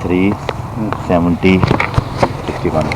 70 61,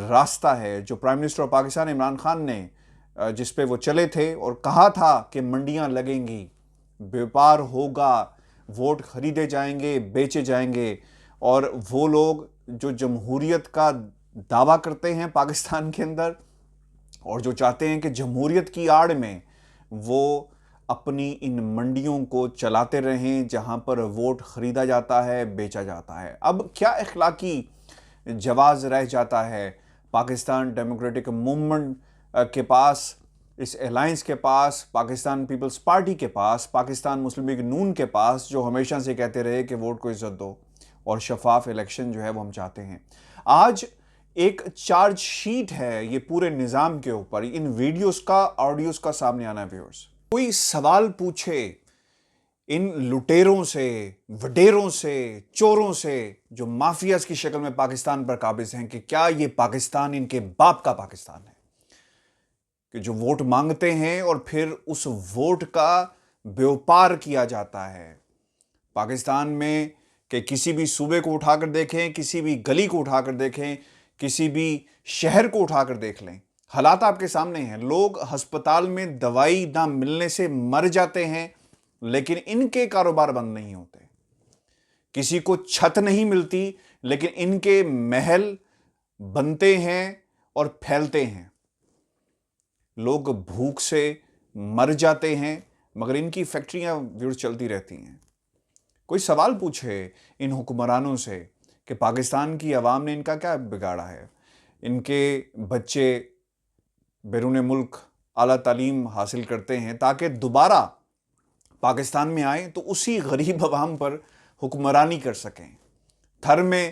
راستہ ہے جو prime minister of Pakistan Imran Khan نے جس پہ وہ چلے تھے اور کہا تھا کہ منڈیاں لگیں گی, بیوپار ہوگا, ووٹ خریدے جائیں گے, بیچے جائیں گے, اور وہ لوگ جو جمہوریت کا دعویٰ کرتے ہیں پاکستان کے اندر اور جو چاہتے ہیں کہ جمہوریت کی آڑ میں وہ اپنی ان منڈیوں کو چلاتے رہیں جہاں پر ووٹ خریدا جاتا ہے, بیچا جاتا ہے. اب کیا اخلاقی جواز رہ جاتا ہے پاکستان ڈیموکریٹک موومنٹ کے پاس, اس الائنس کے پاس, پاکستان پیپلز پارٹی کے پاس, پاکستان مسلم لیگ نون کے پاس, جو ہمیشہ سے کہتے رہے کہ ووٹ کو عزت دو اور شفاف الیکشن جو ہے وہ ہم چاہتے ہیں. آج ایک چارج شیٹ ہے یہ پورے نظام کے اوپر, ان ویڈیوز کا, آڈیوز کا سامنے آنا ہے. ویورز, کوئی سوال پوچھے ان لٹیروں سے, وڈیروں سے, چوروں سے جو مافیاز کی شکل میں پاکستان پر قابض ہیں کہ کیا یہ پاکستان ان کے باپ کا پاکستان ہے, کہ جو ووٹ مانگتے ہیں اور پھر اس ووٹ کا بیوپار کیا جاتا ہے. پاکستان میں کہ کسی بھی صوبے کو اٹھا کر دیکھیں, کسی بھی گلی کو اٹھا کر دیکھیں, کسی بھی شہر کو اٹھا کر دیکھ لیں, حالات آپ کے سامنے ہیں. لوگ ہسپتال میں دوائی نہ ملنے سے مر جاتے ہیں لیکن ان کے کاروبار بند نہیں ہوتے. کسی کو چھت نہیں ملتی لیکن ان کے محل بنتے ہیں اور پھیلتے ہیں. لوگ بھوک سے مر جاتے ہیں مگر ان کی فیکٹریاں ویور چلتی رہتی ہیں. کوئی سوال پوچھے ان حکمرانوں سے کہ پاکستان کی عوام نے ان کا کیا بگاڑا ہے, ان کے بچے بیرون ملک اعلیٰ تعلیم حاصل کرتے ہیں تاکہ دوبارہ پاکستان میں آئیں تو اسی غریب عوام پر حکمرانی کر سکیں. تھر میں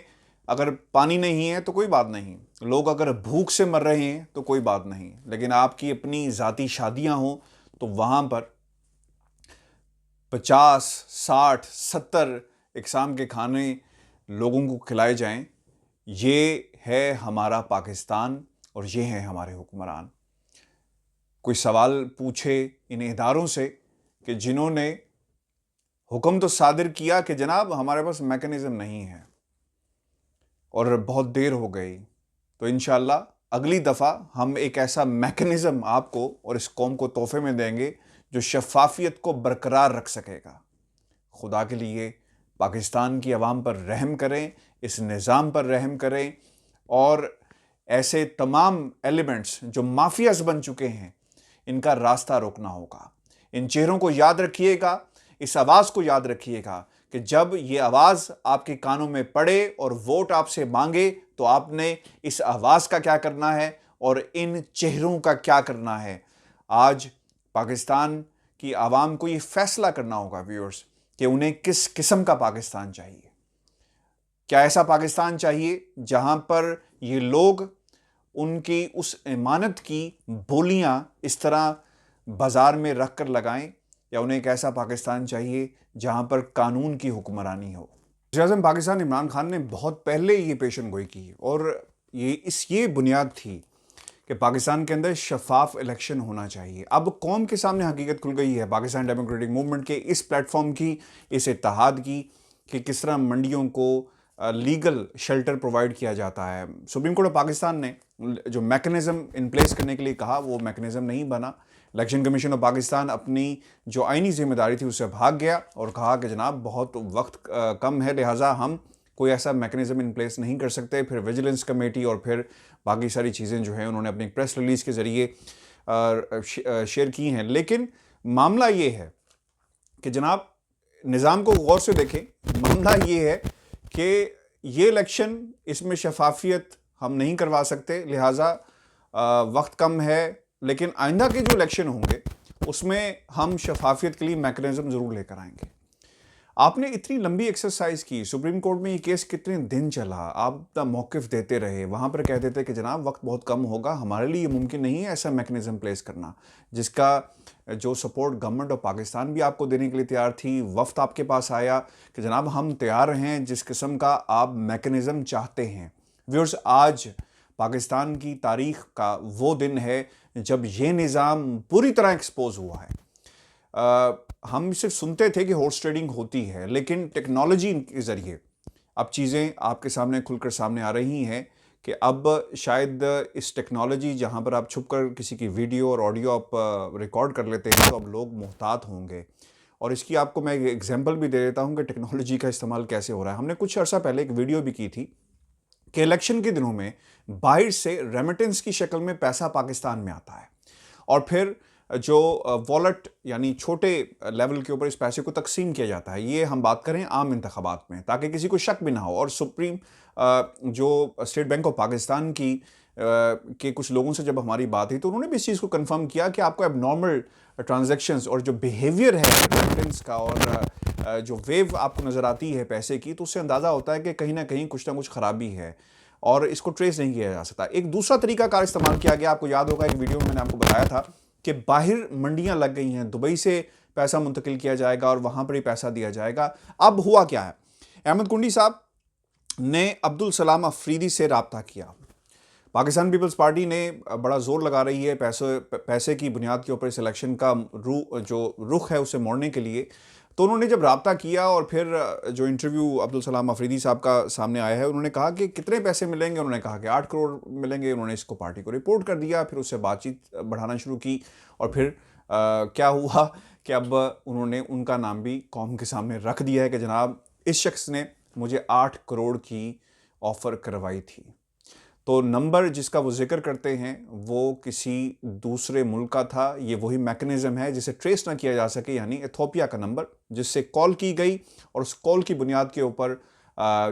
اگر پانی نہیں ہے تو کوئی بات نہیں, لوگ اگر بھوک سے مر رہے ہیں تو کوئی بات نہیں, لیکن آپ کی اپنی ذاتی شادیاں ہوں تو وہاں پر 50, 60, 70 اقسام کے کھانے لوگوں کو کھلائے جائیں. یہ ہے ہمارا پاکستان اور یہ ہیں ہمارے حکمران. کوئی سوال پوچھے ان اداروں سے کہ جنہوں نے حکم تو صادر کیا کہ جناب ہمارے پاس میکنزم نہیں ہے اور بہت دیر ہو گئی, تو انشاءاللہ اگلی دفعہ ہم ایک ایسا میکنزم آپ کو اور اس قوم کو تحفے میں دیں گے جو شفافیت کو برقرار رکھ سکے گا. خدا کے لیے پاکستان کی عوام پر رحم کریں, اس نظام پر رحم کریں, اور ایسے تمام ایلیمنٹس جو مافیاز بن چکے ہیں ان کا راستہ روکنا ہوگا. ان چہروں کو یاد رکھیے گا, اس آواز کو یاد رکھیے گا کہ جب یہ آواز آپ کے کانوں میں پڑے اور ووٹ آپ سے مانگے تو آپ نے اس آواز کا کیا کرنا ہے اور ان چہروں کا کیا کرنا ہے. آج پاکستان کی عوام کو یہ فیصلہ کرنا ہوگا ویورز کہ انہیں کس قسم کا پاکستان چاہیے. کیا ایسا پاکستان چاہیے جہاں پر یہ لوگ ان کی اس امانت کی بولیاں اس طرح بازار میں رکھ کر لگائیں, یا انہیں ایک ایسا پاکستان چاہیے جہاں پر قانون کی حکمرانی ہو. وزیر اعظم پاکستان عمران خان نے بہت پہلے یہ پیشن گوئی کی اور یہ بنیاد تھی کہ پاکستان کے اندر شفاف الیکشن ہونا چاہیے. اب قوم کے سامنے حقیقت کھل گئی ہے پاکستان ڈیموکریٹک موومنٹ کے اس پلیٹ فارم کی, اس اتحاد کی, کہ کس طرح منڈیوں کو لیگل شیلٹر پرووائڈ کیا جاتا ہے. سپریم کورٹ آف پاکستان نے جو میکنزم ان پلیس کرنے کے لیے کہا وہ میکنزم نہیں بنا. الیکشن کمیشن آف پاکستان اپنی جو آئینی ذمہ داری تھی اسے بھاگ گیا اور کہا کہ جناب بہت وقت کم ہے لہٰذا ہم کوئی ایسا میکنزم ان پلیس نہیں کر سکتے. پھر ویجیلنس کمیٹی اور پھر باقی ساری چیزیں جو ہیں انہوں نے اپنی پریس ریلیز کے ذریعے شیئر کی ہیں. لیکن معاملہ یہ ہے کہ جناب نظام کو غور سے دیکھیں. معاملہ یہ ہے کہ یہ الیکشن اس میں شفافیت ہم نہیں کروا سکتے, لہٰذا وقت کم ہے, لیکن آئندہ کے جو الیکشن ہوں گے اس میں ہم شفافیت کے لیے میکنزم ضرور لے کر آئیں گے. آپ نے اتنی لمبی ایکسرسائز کی, سپریم کورٹ میں یہ کیس کتنے دن چلا, آپ اپنا موقف دیتے رہے, وہاں پر کہتے تھے کہ جناب وقت بہت کم ہوگا, ہمارے لیے یہ ممکن نہیں ہے ایسا میکنزم پلیس کرنا, جس کا جو سپورٹ گورنمنٹ آف پاکستان بھی آپ کو دینے کے لیے تیار تھی. وفد آپ کے پاس آیا کہ جناب ہم تیار ہیں جس قسم کا آپ میکنزم چاہتے ہیں. ویورز, آج پاکستان کی تاریخ کا وہ دن ہے جب یہ نظام پوری طرح ایکسپوز ہوا ہے. ہم صرف سنتے تھے کہ ہارس ٹریڈنگ ہوتی ہے, لیکن ٹیکنالوجی کے ذریعے اب چیزیں آپ کے سامنے کھل کر سامنے آ رہی ہیں کہ اب شاید اس ٹیکنالوجی جہاں پر آپ چھپ کر کسی کی ویڈیو اور آڈیو آپ ریکارڈ کر لیتے ہیں تو اب لوگ محتاط ہوں گے. اور اس کی آپ کو میں ایک ایگزامپل بھی دے دیتا ہوں کہ ٹیکنالوجی کا استعمال کیسے ہو رہا ہے. ہم نے کچھ عرصہ پہلے ایک ویڈیو بھی کی تھی کہ الیکشن کے دنوں میں باہر سے ریمیٹنس کی شکل میں پیسہ پاکستان میں آتا ہے اور پھر جو والٹ یعنی چھوٹے لیول کے اوپر اس پیسے کو تقسیم کیا جاتا ہے. یہ ہم بات کریں عام انتخابات میں تاکہ کسی کو شک بھی نہ ہو. اور سپریم جو اسٹیٹ بینک آف پاکستان کی کے کچھ لوگوں سے جب ہماری بات ہوئی تو انہوں نے بھی اس چیز کو کنفرم کیا کہ آپ کو اب نارمل ٹرانزیکشنز اور جو بیہیویئر ہے ریمیٹنس کا اور جو ویو آپ کو نظر آتی ہے پیسے کی تو اس سے اندازہ ہوتا ہے کہ کہیں نہ کہیں کچھ نہ کچھ خرابی ہے اور اس کو ٹریس نہیں کیا جا سکتا. ایک دوسرا طریقہ کار استعمال کیا گیا. آپ کو یاد ہوگا ایک ویڈیو میں نے آپ کو بتایا تھا کہ باہر منڈیاں لگ گئی ہیں, دبئی سے پیسہ منتقل کیا جائے گا اور وہاں پر ہی پیسہ دیا جائے گا. اب ہوا کیا ہے, احمد کنڈی صاحب نے عبدالسلام افریدی سے رابطہ کیا. پاکستان پیپلز پارٹی نے بڑا زور لگا رہی ہے پیسے کی بنیاد کے اوپر اس الیکشن کا جو رخ ہے اسے موڑنے کے لیے. تو انہوں نے جب رابطہ کیا اور پھر جو انٹرویو عبدالسلام افریدی صاحب کا سامنے آیا ہے انہوں نے کہا کہ کتنے پیسے ملیں گے. انہوں نے کہا کہ 8 کروڑ ملیں گے. انہوں نے اس کو پارٹی کو رپورٹ کر دیا, پھر اس سے بات چیت بڑھانا شروع کی اور پھر کیا ہوا کہ اب انہوں نے ان کا نام بھی قوم کے سامنے رکھ دیا ہے کہ جناب اس شخص نے مجھے 8 کروڑ کی آفر کروائی تھی. تو نمبر جس کا وہ ذکر کرتے ہیں وہ کسی دوسرے ملک کا تھا. یہ وہی میکنزم ہے جسے ٹریس نہ کیا جا سکے, یعنی ایتھوپیا کا نمبر جس سے کال کی گئی اور اس کال کی بنیاد کے اوپر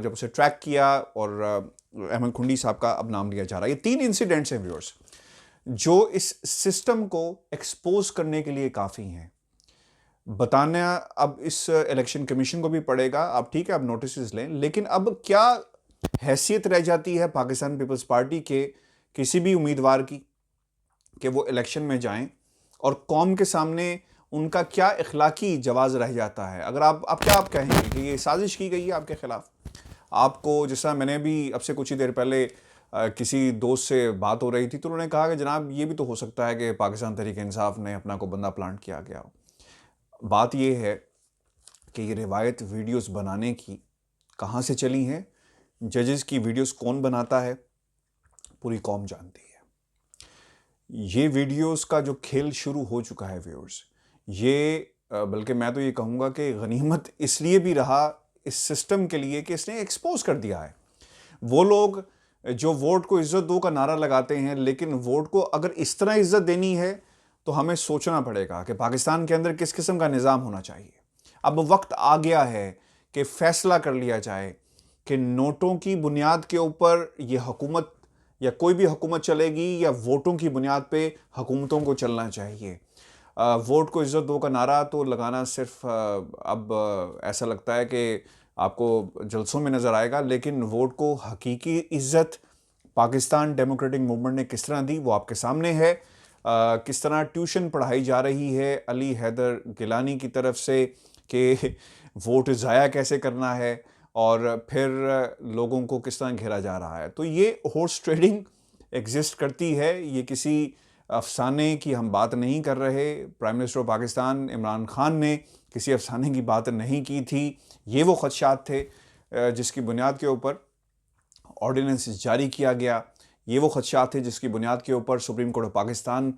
جب اسے ٹریک کیا اور احمد کنڈی صاحب کا اب نام لیا جا رہا ہے. یہ 3 انسیڈنٹس ہیں ویورز جو اس سسٹم کو ایکسپوز کرنے کے لیے کافی ہیں. بتانا اب اس الیکشن کمیشن کو بھی پڑے گا. اب ٹھیک ہے اب نوٹسز لیں, لیکن اب کیا حیثیت رہ جاتی ہے پاکستان پیپلز پارٹی کے کسی بھی امیدوار کی کہ وہ الیکشن میں جائیں اور قوم کے سامنے ان کا کیا اخلاقی جواز رہ جاتا ہے. اگر آپ کیا کہیں گے کہ یہ سازش کی گئی ہے آپ کے خلاف. آپ کو جس طرح میں نے بھی اب سے کچھ ہی دیر پہلے کسی دوست سے بات ہو رہی تھی تو انہوں نے کہا کہ جناب یہ بھی تو ہو سکتا ہے کہ پاکستان تحریک انصاف نے اپنا کو بندہ پلانٹ کیا گیا ہو. بات یہ ہے کہ یہ روایت ویڈیوز بنانے کی کہاں سے چلی ہیں, ججز کی ویڈیوز کون بناتا ہے, پوری قوم جانتی ہے. یہ ویڈیوز کا جو کھیل شروع ہو چکا ہے ویورز, یہ بلکہ میں تو یہ کہوں گا کہ غنیمت اس لیے بھی رہا اس سسٹم کے لیے کہ اس نے ایکسپوز کر دیا ہے. وہ لوگ جو ووٹ کو عزت دو کا نعرہ لگاتے ہیں, لیکن ووٹ کو اگر اس طرح عزت دینی ہے تو ہمیں سوچنا پڑے گا کہ پاکستان کے اندر کس قسم کا نظام ہونا چاہیے. اب وقت آ گیا ہے کہ فیصلہ کر لیا جائے کہ نوٹوں کی بنیاد کے اوپر یہ حکومت یا کوئی بھی حکومت چلے گی یا ووٹوں کی بنیاد پہ حکومتوں کو چلنا چاہیے. ووٹ کو عزت دو کا نعرہ تو لگانا صرف اب ایسا لگتا ہے کہ آپ کو جلسوں میں نظر آئے گا, لیکن ووٹ کو حقیقی عزت پاکستان ڈیموکریٹک موومنٹ نے کس طرح دی وہ آپ کے سامنے ہے. کس طرح ٹیوشن پڑھائی جا رہی ہے علی حیدر گیلانی کی طرف سے کہ ووٹ ضائع کیسے کرنا ہے اور پھر لوگوں کو کس طرح گھیرا جا رہا ہے. تو یہ ہارس ٹریڈنگ ایگزسٹ کرتی ہے. یہ کسی افسانے کی ہم بات نہیں کر رہے. پرائم منسٹر پاکستان عمران خان نے کسی افسانے کی بات نہیں کی تھی. یہ وہ خدشات تھے جس کی بنیاد کے اوپر آرڈیننس جاری کیا گیا. یہ وہ خدشات تھے جس کی بنیاد کے اوپر سپریم کورٹ آف پاکستان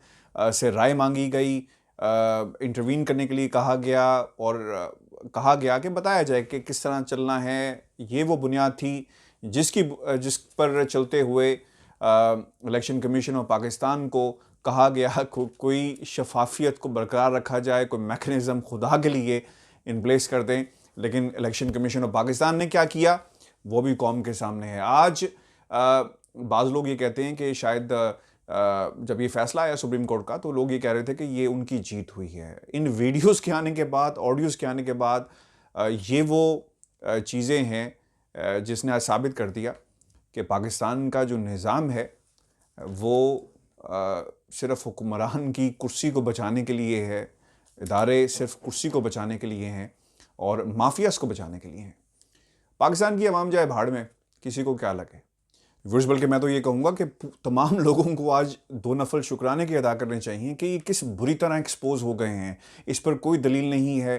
سے رائے مانگی گئی, انٹروین کرنے کے لیے کہا گیا اور کہا گیا کہ بتایا جائے کہ کس طرح چلنا ہے. یہ وہ بنیاد تھی جس پر چلتے ہوئے الیکشن کمیشن آف پاکستان کو کہا گیا کوئی شفافیت کو برقرار رکھا جائے, کوئی میکنزم خدا کے لیے ان پلیس کر دیں. لیکن الیکشن کمیشن آف پاکستان نے کیا کیا وہ بھی قوم کے سامنے ہے. آج بعض لوگ یہ کہتے ہیں کہ شاید جب یہ فیصلہ آیا سپریم کورٹ کا تو لوگ یہ کہہ رہے تھے کہ یہ ان کی جیت ہوئی ہے. ان ویڈیوز کے آنے کے بعد, آڈیوز کے آنے کے بعد یہ وہ چیزیں ہیں جس نے آج ثابت کر دیا کہ پاکستان کا جو نظام ہے وہ صرف حکمران کی کرسی کو بچانے کے لیے ہے, ادارے صرف کرسی کو بچانے کے لیے ہیں اور مافیاز کو بچانے کے لیے ہیں. پاکستان کی عوام جائے بھاڑ میں, کسی کو کیا لگے. بلکہ میں تو یہ کہوں گا کہ تمام لوگوں کو آج 2 نفل شکرانے کی ادا کرنے چاہیے کہ یہ کس بری طرح ایکسپوز ہو گئے ہیں. اس پر کوئی دلیل نہیں ہے.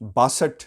62